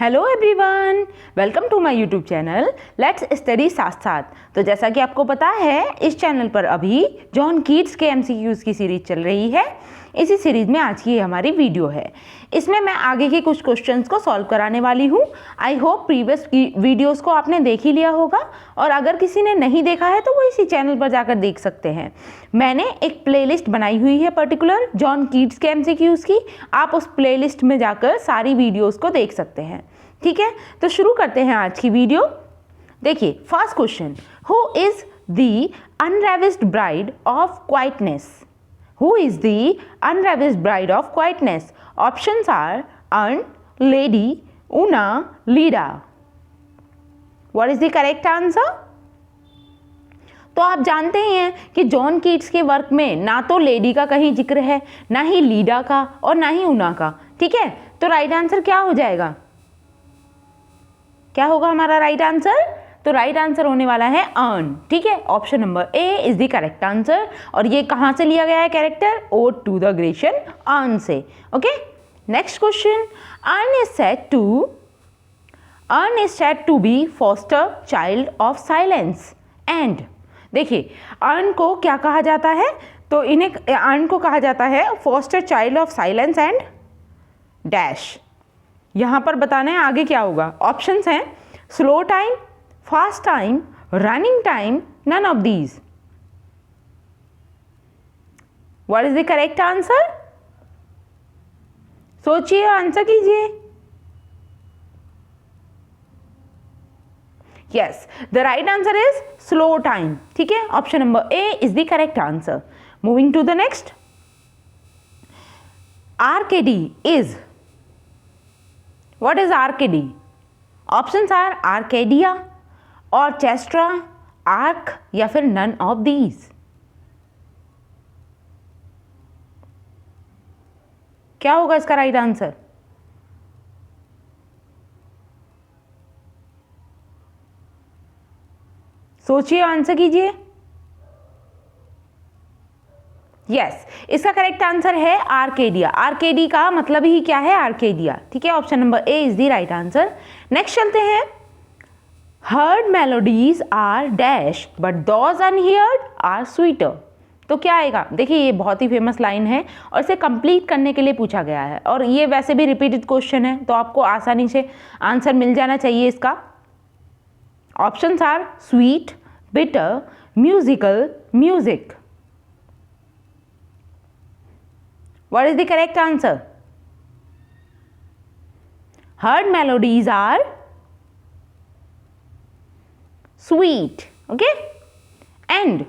Hello everyone, welcome to my YouTube channel let's study साथ साथ। तो जैसा कि आपको पता है, इस चैनल पर अभी जॉन कीट्स के एमसीक्यूज़ की सीरीज चल रही है। इसी सीरीज में आज की हमारी वीडियो है। इसमें मैं आगे के कुछ क्वेश्चंस को सॉल्व कराने वाली हूँ। आई होप प्रीवियस वीडियोस को आपने देख ही लिया होगा, और अगर किसी ने नहीं देखा है तो वो इसी चैनल पर जाकर देख सकते हैं। मैंने एक प्लेलिस्ट बनाई हुई है पर्टिकुलर जॉन कीट्स के एमसीक्यूज़ की। आप उस प्लेलिस्ट में जाकर सारी वीडियोस को देख सकते हैं। ठीक है, तो शुरू करते हैं आज की वीडियो। देखिए, first question, who is the unravished bride of quietness? Who is the unravished bride of quietness? Options are Ann, Lady, Una, Lida. What is the correct answer? तो आप जानते ही हैं कि जॉन कीट्स के वर्क में ना तो लेडी का कहीं जिक्र है, ना ही लीडा का और ना ही उना का। ठीक है, तो राइट आंसर क्या हो जाएगा? क्या होगा हमारा राइट आंसर? तो राइट आंसर होने वाला है अर्न। ठीक है, option number A is the correct answer. और ये कहां से लिया गया है character? Ode to the Grecian urn से। Okay, next question, urn is said to be foster child of silence and. देखिए, अर्न को क्या कहा जाता है? तो इन्हें अर्न को कहा जाता है foster child of silence and dash. यहां पर बताना है आगे क्या होगा। ऑप्शंस हैं slow time, fast time, running time, none of these. What is the correct answer? सोचिए, आंसर कीजिए। Yes, the right answer is slow time. ठीक है, option number A is the correct answer. Moving to the next. Arcady is. What is Arcady? Options are Arcadia, orchestra, arc या फिर none of these. क्या होगा इसका right answer? सोचिए, answer कीजिए। Yes, इसका करेक्ट आंसर है आर्केडिया। आर्केडी का मतलब ही क्या है? आर्केडिया। ठीक है, option number A is the right answer. Next चलते हैं। Heard melodies are dash, but those unheard are sweeter. तो क्या आएगा? देखिए, ये बहुत ही फेमस लाइन है और इसे कंप्लीट करने के लिए पूछा गया है, और ये वैसे भी रिपीटेड क्वेश्चन है, तो आपको आसानी से आंसर मिल जाना चाहिए इसका। Options are sweet, bitter, musical, music. What is the correct answer? Heard melodies are sweet, okay, and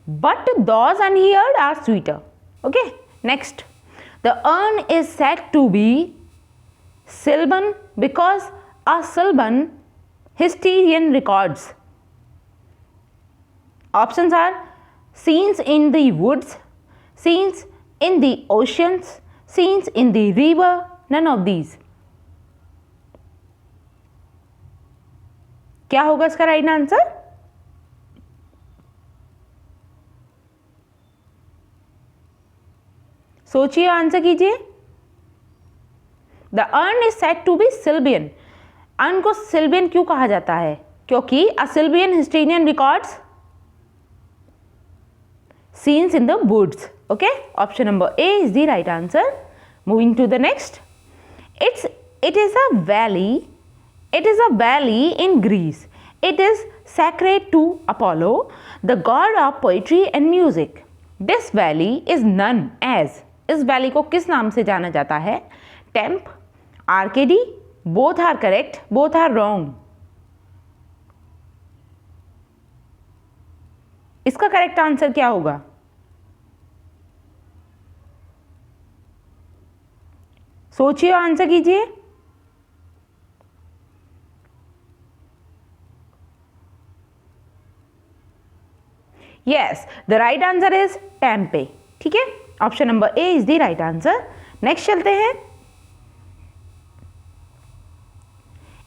but those unheard are sweeter. Okay, next, the urn is said to be sylvan because a sylvan historian records. Options are scenes in the woods, scenes in the oceans, scenes in the river, none of these. क्या होगा इसका right answer? सोचिए, answer कीजिए। The urn is said to be sylvan. Urn को sylvan क्यों कहा जाता है? क्योंकि a sylvan historian records scenes in the woods. Okay, option number A is the right answer. Moving to the next. It is a valley. It is a valley in Greece. It is sacred to Apollo, the god of poetry and music. This valley is known as. इस valley को किस नाम से जाना जाता है? Tempe, Arcady, both are correct, both are wrong. इसका correct answer क्या होगा? सोचिए, आंसर कीजिए। Yes, the right answer is Tempe. ठीक है, option number A is the right answer. Next चलते हैं।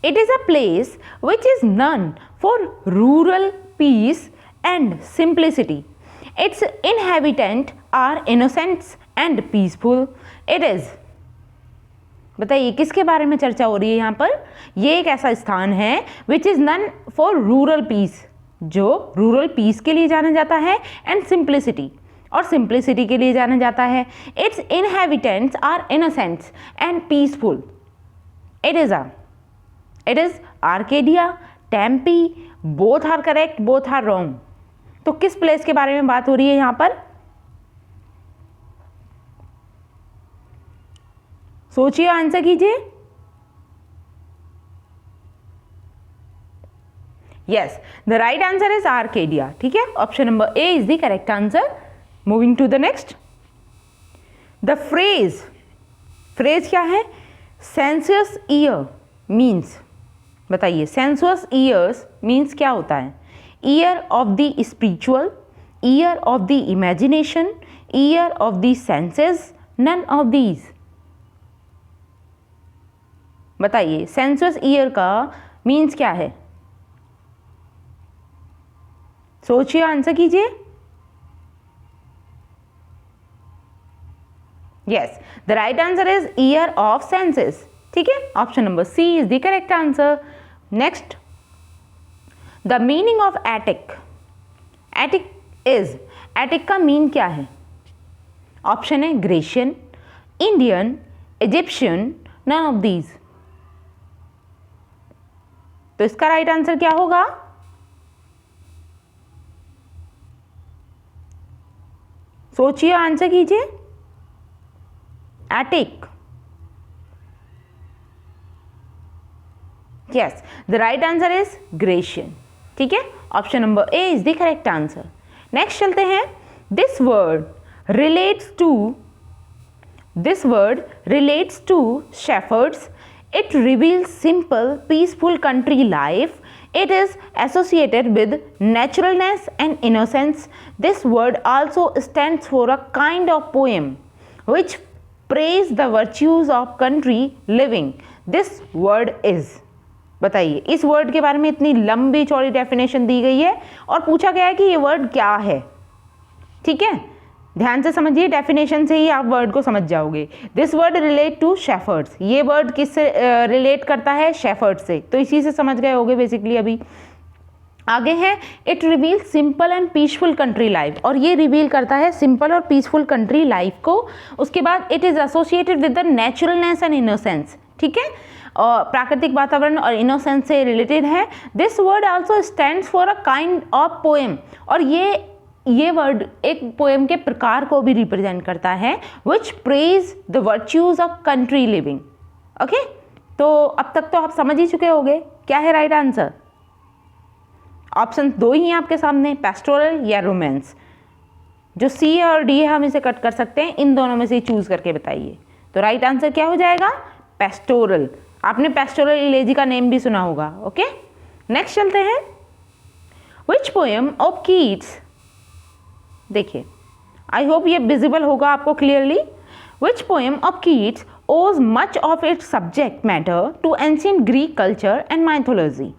It is a place which is known for rural peace and simplicity. Its inhabitant are innocents and peaceful. It is बताइए किसके बारे में चर्चा हो रही है यहाँ पर? ये एक ऐसा स्थान है which is known for rural peace, जो रूरल पीस के लिए जाना जाता है, एंड सिंप्लिसिटी, और सिंप्लिसिटी के लिए जाना जाता है. Its inhabitants are innocents and peaceful. It is Arcadia, Tempe, both are correct, both are wrong. तो किस प्लेस के बारे में बात हो रही है यहाँ पर? सोचिए, आंसर कीजिए. Yes, the right answer is Arcadia. ठीक है, option number A is the correct answer. Moving to the next. The phrase क्या है? सेंसुअस ईयर मीन्स, बताइए सेंसुअस ईयर्स मीन्स क्या होता है? Ear of the spiritual, ear of the imagination, ear of the senses, none of these. बताइए sensuous ear का means क्या है? सोचिए, आंसर कीजिए. Yes, the right answer is ear of senses. ठीक है, option number C is the correct answer. Next, the meaning of attic. Attic का mean क्या है? ऑप्शन है Grecian, Indian, Egyptian, none of these. तो इसका राइट आंसर क्या होगा? सोचिए, आंसर कीजिए. Attic. Yes, the right answer is Grecian. ठीक है, option number A is the correct answer. Next चलते हैं. This word relates to shepherds. It reveals simple, peaceful country life. It is associated with naturalness and innocence. This word also stands for a kind of poem which praise the virtues of country living. This word is. बताइए, इस word के बारे में इतनी लंबी चौड़ी definition दी गई है और पूछा गया है कि ये वर्ड क्या है. ठीक है, ध्यान से समझिए, डेफिनेशन से ही आप वर्ड को समझ जाओगे. This word relate to shepherds. ये वर्ड किससे रिलेट करता है? शेफर्ड से. तो इसी से समझ गए होगे बेसिकली. अभी आगे है, it reveal simple and peaceful country life. और ये रिवील करता है सिंपल और पीसफुल कंट्री लाइफ को. उसके बाद it is associated with the naturalness and innocence. ठीक है, और प्राकृतिक वातावरण और इनोसेंस से रिलेटेड है. This word also stands for a kind of poem. और ये वर्ड एक पोएम के प्रकार को भी रिप्रेजेंट करता है, which praise the virtues of country living. Okay, तो अब तक तो आप समझ ही चुके होंगे क्या है राइट आंसर. ऑप्शन दो ही हैं आपके सामने, पेस्टोरल या रोमांस. जो सी है और डी है हम इसे कट कर सकते हैं, इन दोनों में से चूज करके बताइए. तो राइट आंसर क्या हो जाएगा? पेस्टोरल. आपने पेस्टोरल इलेजी का नेम भी सुना होगा. ओके, नेक्स्ट चलते हैं. Which poem of Keats. देखिए, आई होप ये विजिबल होगा आपको clearly. Which poem of Keats owes much of its subject matter to ancient Greek culture and mythology.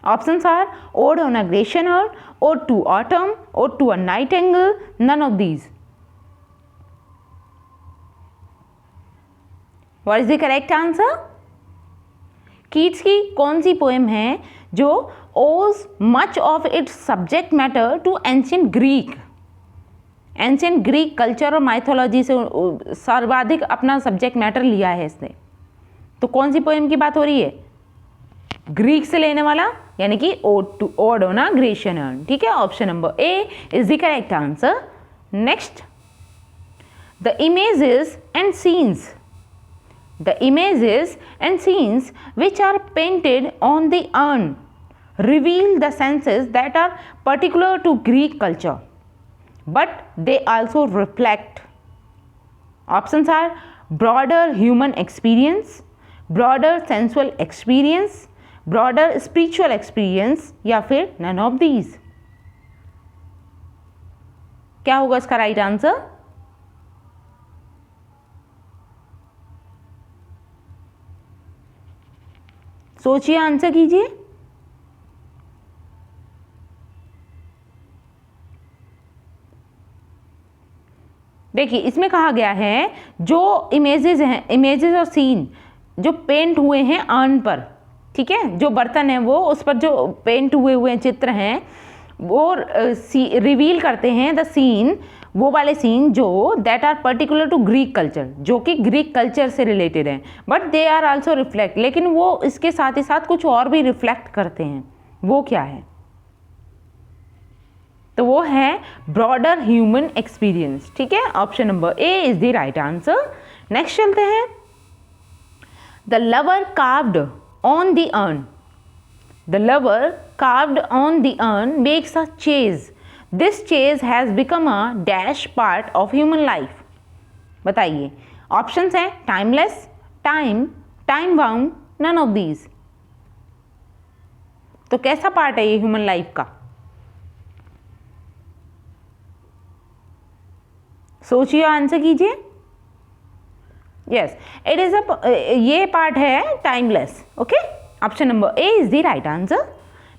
Options are Ode on a Grecian Earth, Ode to Autumn, Ode to a Nightingale, none of these. What is the correct answer? Keats की कौन सी poem है जो owes much of its subject matter to ancient Greek? Ancient Greek culture और mythology से सर्वाधिक अपना subject matter लिया है इसने. तो कौन सी पोएम की बात हो रही है? ग्रीक से लेने वाला, यानी कि ओड ऑन अ ग्रेशियन अर्थ. ठीक है, option number A is the correct answer. Next, the images and scenes which are painted on the urn reveal the senses that are particular to Greek culture, but they also reflect. Options are broader human experience, broader sensual experience, broader spiritual experience, या फिर none of these. क्या होगा इसका right answer? सोचिए, answer कीजिए. देखिए इसमें कहा गया है जो इमेजेस हैं, इमेजेस और सीन जो पेंट हुए हैं अर्न पर, ठीक है, जो बर्तन है वो उस पर जो पेंट हुए चित्र हैं वो रिवील करते हैं द सीन, वो वाले सीन जो that are particular to Greek culture, जो कि ग्रीक कल्चर से रिलेटेड हैं, but they are also reflect, लेकिन वो इसके साथ ही साथ कुछ और भी रिफ्लेक्ट करते हैं। वो क्या है? तो वो है ब्रॉडर ह्यूमन एक्सपीरियंस, ठीक है। Option number A is the right answer. Next चलते हैं। The lover carved on the earn, the lover carved on the urn makes a chase. This chase has become a dash part of human life. बताइए, options हैं timeless, time bound, none of these. तो कैसा part है ये human life का? सोचिए, answer कीजिए। Yes, it is ये पार्ट है timeless. Okay, option number A is the right answer.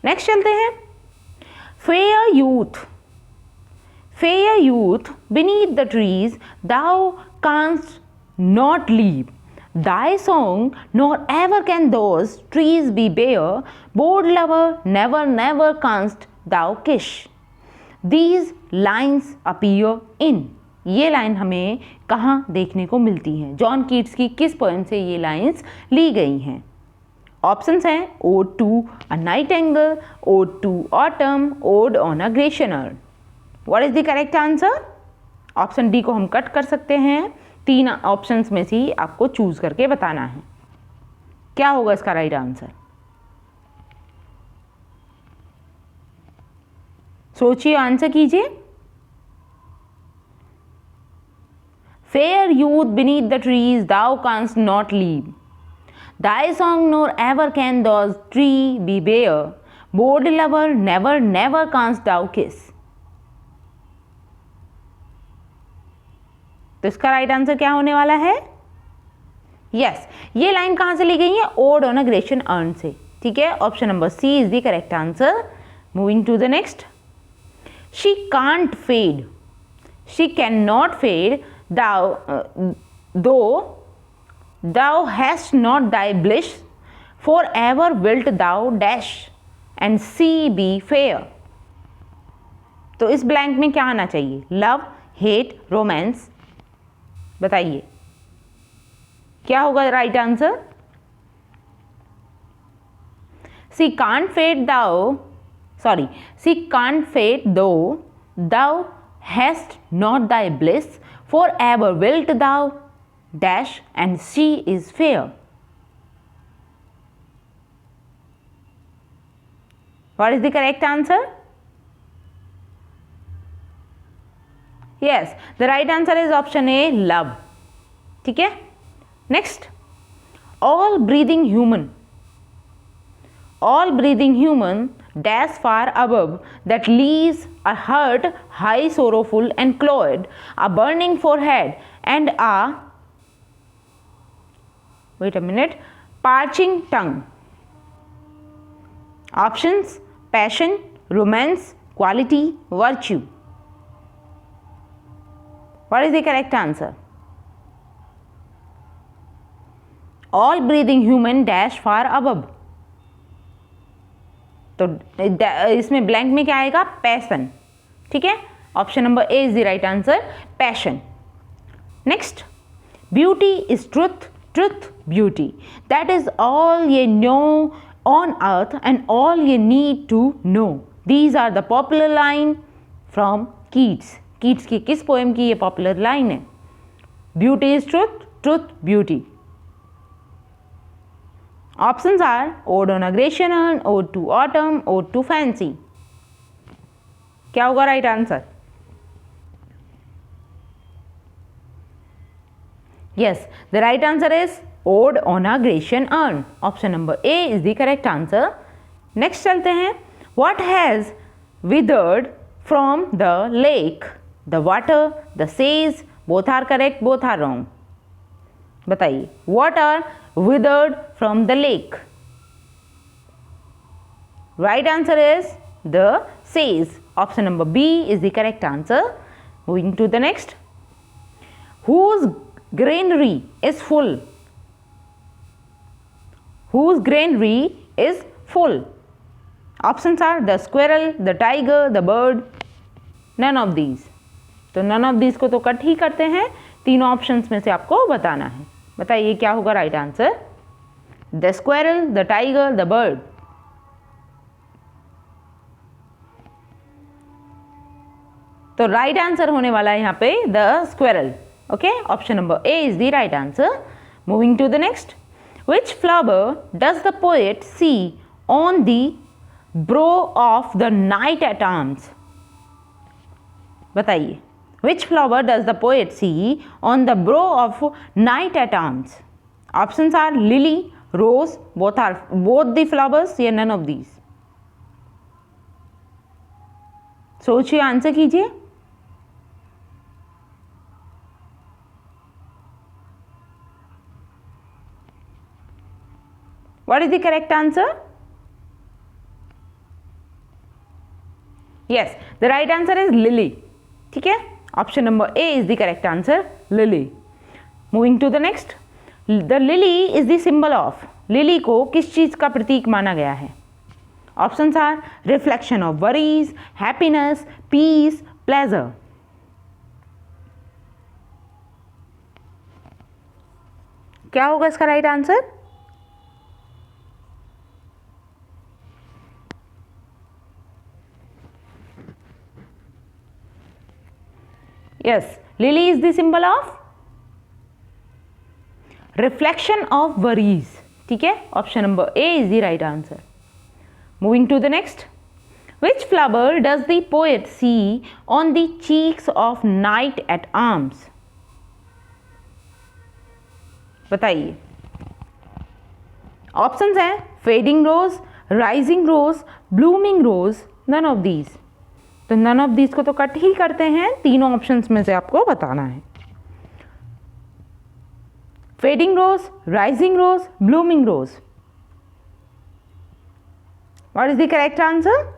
Next चलते हैं। Fair youth beneath the trees thou canst not leave, thy song nor ever can those trees be bare, bold lover never canst thou kiss, these lines appear in। ये line हमें कहाँ देखने को मिलती हैं? John Keats की किस poem से ये लाइन्स ली गई हैं? ऑप्शंस हैं ode to a nightingale, ode to autumn, ode on a Grecian urn. What is the correct answer? Option D को हम कट कर सकते हैं। 3 ऑप्शंस में से आपको चूज करके बताना है क्या होगा इसका राइट आंसर। सोचिए, आंसर कीजिए। Fair youth beneath the trees thou canst not leave, thy song nor ever can those tree be bare, bold lover never canst thou kiss। तो इसका राइट आंसर क्या होने वाला है? यस, ये लाइन कहां से ली गई है? Ode on a Grecian urn से, ठीक है। Option number C is the correct answer. Moving to the next. She can't fade, she can not fade, thou hast not thy bliss, forever wilt thou dash and see be fair। तो इस blank में क्या आना चाहिए? Love, hate, romance. बताइए क्या होगा right answer? She can't fade though thou hast not thy bliss, forever wilt thou dash and she is fair। What is the correct answer? Yes, the right answer is option A, love। ठीक है। Next, all breathing human dash far above that leaves a heart high sorrowful and cloyed, a burning forehead and a parching tongue। Options: passion, romance, quality, virtue। What is the correct answer? All breathing human dash far above। तो इसमें blank में क्या आएगा? Passion, ठीक है। Option number A is the right answer, passion. Next, beauty is truth, truth beauty, that is all ye know on earth and all ye need to know। These are the popular line from Keats। Keats की किस poem की ये popular line है? Beauty is truth, truth beauty. Options are ode on a Grecian urn, ode to autumn, ode to fancy. क्या होगा right answer? Yes, the right answer is Ode on a Grecian urn। Option number A is the correct answer। Next चलते हैं। What has withered from the lake? The water, the says, both are correct, both are wrong। बताइए, what are withered from the lake? Right answer is the says। Option number B is the correct answer। Moving to the next। whose granary is full? Whose granary is full? Options are the squirrel, the tiger, the bird. None of these. तो none of these को तो cut ही करते हैं, तीनों options में से आपको बताना है। बताइए क्या होगा right answer? The squirrel, the tiger, the bird. तो राइट आंसर होने वाला है यहाँ पे the squirrel. Okay, option number A is the right answer. Moving to the next, which flower does the poet see on the brow of the knight at arms? बताइए, which flower does the poet see on the brow of night at arms? Options are lily, rose, both the flowers या none of these? सोचिए, answer कीजिए। What is the correct answer? Yes, the right answer is lily. ठीक है, option number A is the correct answer, lily. Moving to the next, the lily is the symbol of, lily को किस चीज का प्रतीक माना गया है? Options are reflection of worries, happiness, peace, pleasure. क्या होगा इसका right answer? Yes, lily is the symbol of reflection of worries. ठीक है, option number A is the right answer. Moving to the next, which flower does the poet see on the cheeks of knight at arms? बताइए, options हैं fading rose, rising rose, blooming rose, none of these. तो none of these को तो cut ही करते हैं, तीनों options में से आपको बताना है। Fading rose, rising rose, blooming rose. What is the correct answer?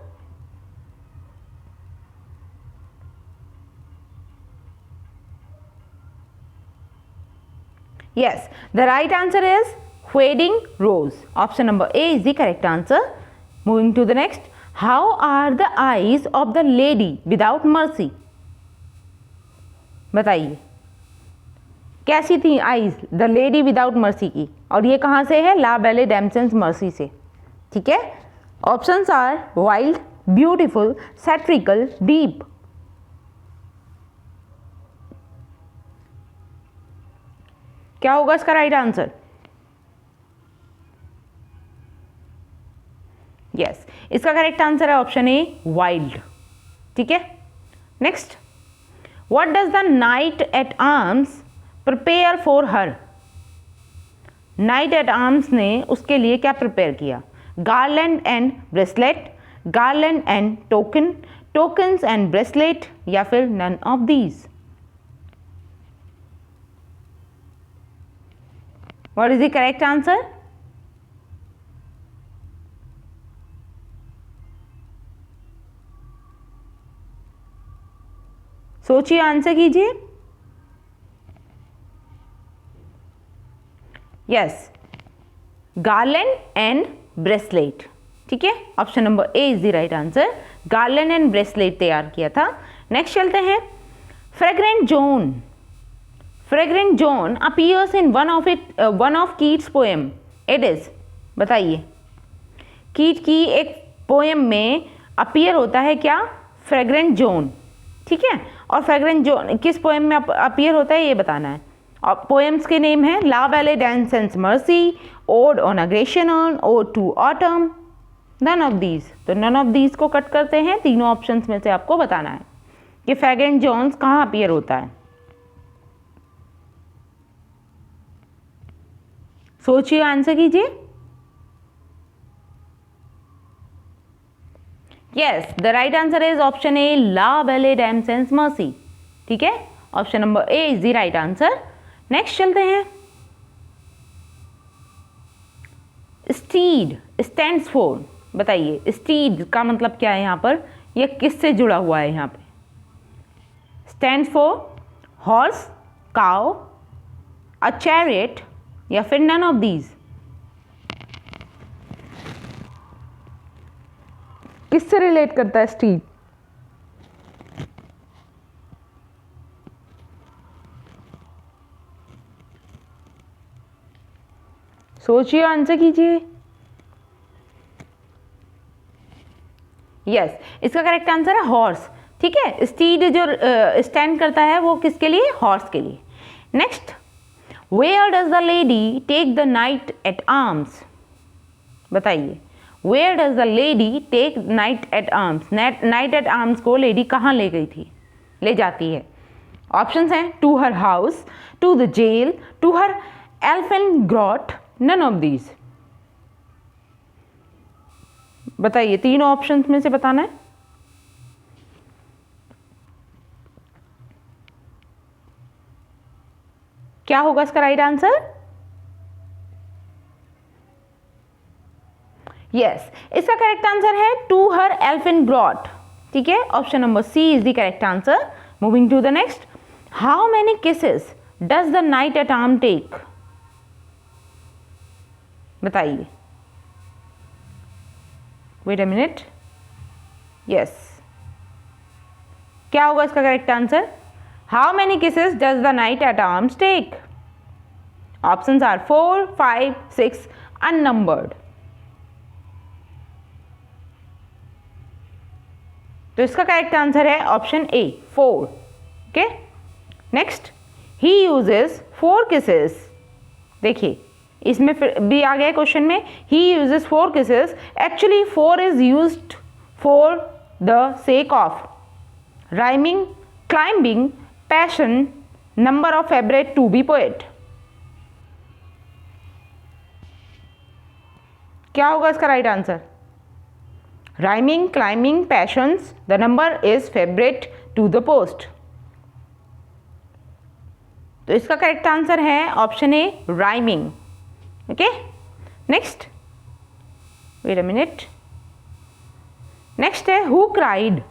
Yes, the right answer is fading rose. Option number A is the correct answer. Moving to the next, How are the eyes of the lady without mercy? बताइए, कैसी थी eyes the lady without mercy की? और ये कहाँ से है? ला Belle Dame sans mercy से। ठीक है, options are wild, beautiful, satirical, deep. क्या होगा इसका राइट आंसर? यस, इसका करेक्ट आंसर है ऑप्शन ए, वाइल्ड। ठीक है, next, what does the knight at arms prepare for her? Knight at arms ने उसके लिए क्या प्रिपेयर किया? Garland and bracelet, garland and token, tokens and bracelet, या फिर none of these? What is the correct answer? सोचिए, answer कीजिए। Yes, garland and bracelet. ठीक है, option number A is the right answer. Garland and bracelet तैयार किया था। Next चलते हैं, fragrant zone. Fragrant zone appears in one of Keats poem, it is. बताइए, कीट की एक पोएम में अपीयर होता है क्या? Fragrant zone. ठीक है, और फ्रेग्रेंट जोन किस पोएम में अपीयर होता है ये बताना है। और पोएम्स के नेम है La Belle Dame sans Merci, ode on aggression on, ode to autumn, none of these. तो नन ऑफ दीज को कट करते हैं, तीनों ऑप्शंस में से आपको बताना है कि फ्रेग्रेंट जोन्स कहाँ अपीयर होता है। सोचिए, आंसर कीजिए। Yes, the right answer is option A, La Belle Dame sans Merci. ठीक है, option number A is the right answer. Next चलते हैं, स्टीड स्टैंड्स फॉर। बताइए, स्टीड का मतलब क्या है यहाँ पर? यह किससे जुड़ा हुआ है यहाँ पे? Stands for horse, cow, a chariot या फिर नन ऑफ दीज। किससे रिलेट करता है स्टीड? सोचिए, आंसर कीजिए। यस, इसका करेक्ट आंसर है हॉर्स। ठीक है, स्टीड जो स्टैंड करता है वो किसके लिए? हॉर्स के लिए। Next, where does the lady take the knight at arms? बताइए, where does the lady take knight at arms? Knight at arms को लेडी कहाँ ले गई थी, ले जाती है? ऑप्शंस हैं to her house, to the jail, to her elfin grot, none of these. बताइए, तीनों ऑप्शंस में से बताना है। क्या होगा इसका राइट आंसर? यस, इसका करेक्ट आंसर है टू हर एल्फिन ग्रॉट। ठीक है, option number C is the correct answer. Moving to the next, how many kisses does the knight at arm take? बताइए। Wait a minute. यस, क्या होगा इसका correct answer? How many kisses does the knight at arms take? Options are 4, 5, 6, unnumbered. तो इसका correct answer है option A, 4। Okay, next, he uses 4 kisses. देखिए, इसमें फिर भी आ गया क्वेश्चन में, he uses 4 kisses. Actually 4 is used for the sake of rhyming, climbing, passion, number of favourite to be poet. क्या होगा इसका right answer? Rhyming, climbing, passions, the number is favourite to the post. तो इसका correct answer है option A, rhyming. Okay, next, wait a minute. Next है, who cried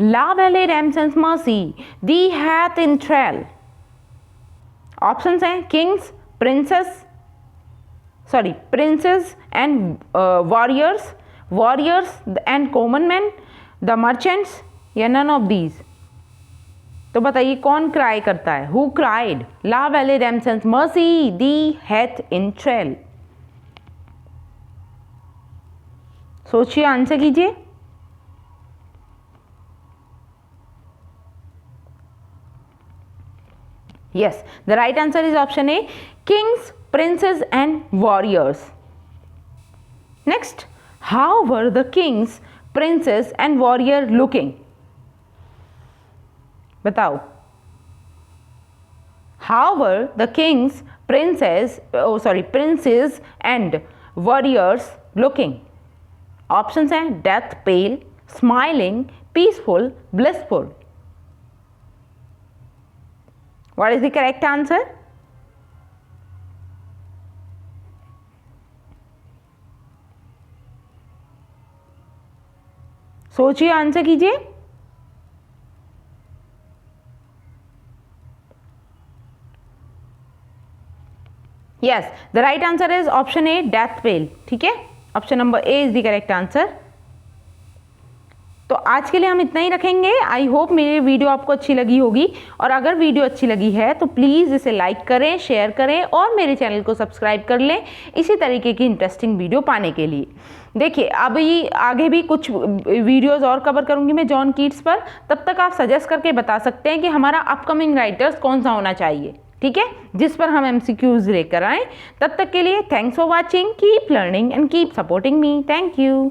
ला वेले रैमसन्स mercy दी hath इन trail? Options हैं Kings, princess and warriors and common man, the merchants या none of these. तो बताइए, कौन क्राई करता है? हु क्राइड ला वेले रैमसन्स मर्सी दी हैथ इन ट्रेल? सोचिए, आंसर कीजिए। Yes, the right answer is option A, kings, princes and warriors. Next, how were the kings, princes and warrior looking? बताओ, how were the kings, princes and warriors looking? Options हैं death pale, smiling, peaceful, blissful. What is the correct answer? सोचिए, answer कीजिए। Yes, the right answer is option A, death pale. ठीक है, option number A is the correct answer. तो आज के लिए हम इतना ही रखेंगे। आई होप मेरी वीडियो आपको अच्छी लगी होगी, और अगर वीडियो अच्छी लगी है तो प्लीज़ इसे लाइक करें, शेयर करें और मेरे चैनल को सब्सक्राइब कर लें इसी तरीके की इंटरेस्टिंग वीडियो पाने के लिए। देखिए, अभी आगे भी कुछ वीडियोस और कवर करूंगी मैं जॉन कीट्स पर। तब तक आप सजेस्ट करके बता सकते हैं कि हमारा अपकमिंग राइटर्स कौन सा होना चाहिए, ठीक है, जिस पर हम MCQs लेकर आएँ। तब तक के लिए thanks for watching, keep learning and keep supporting me. Thank you.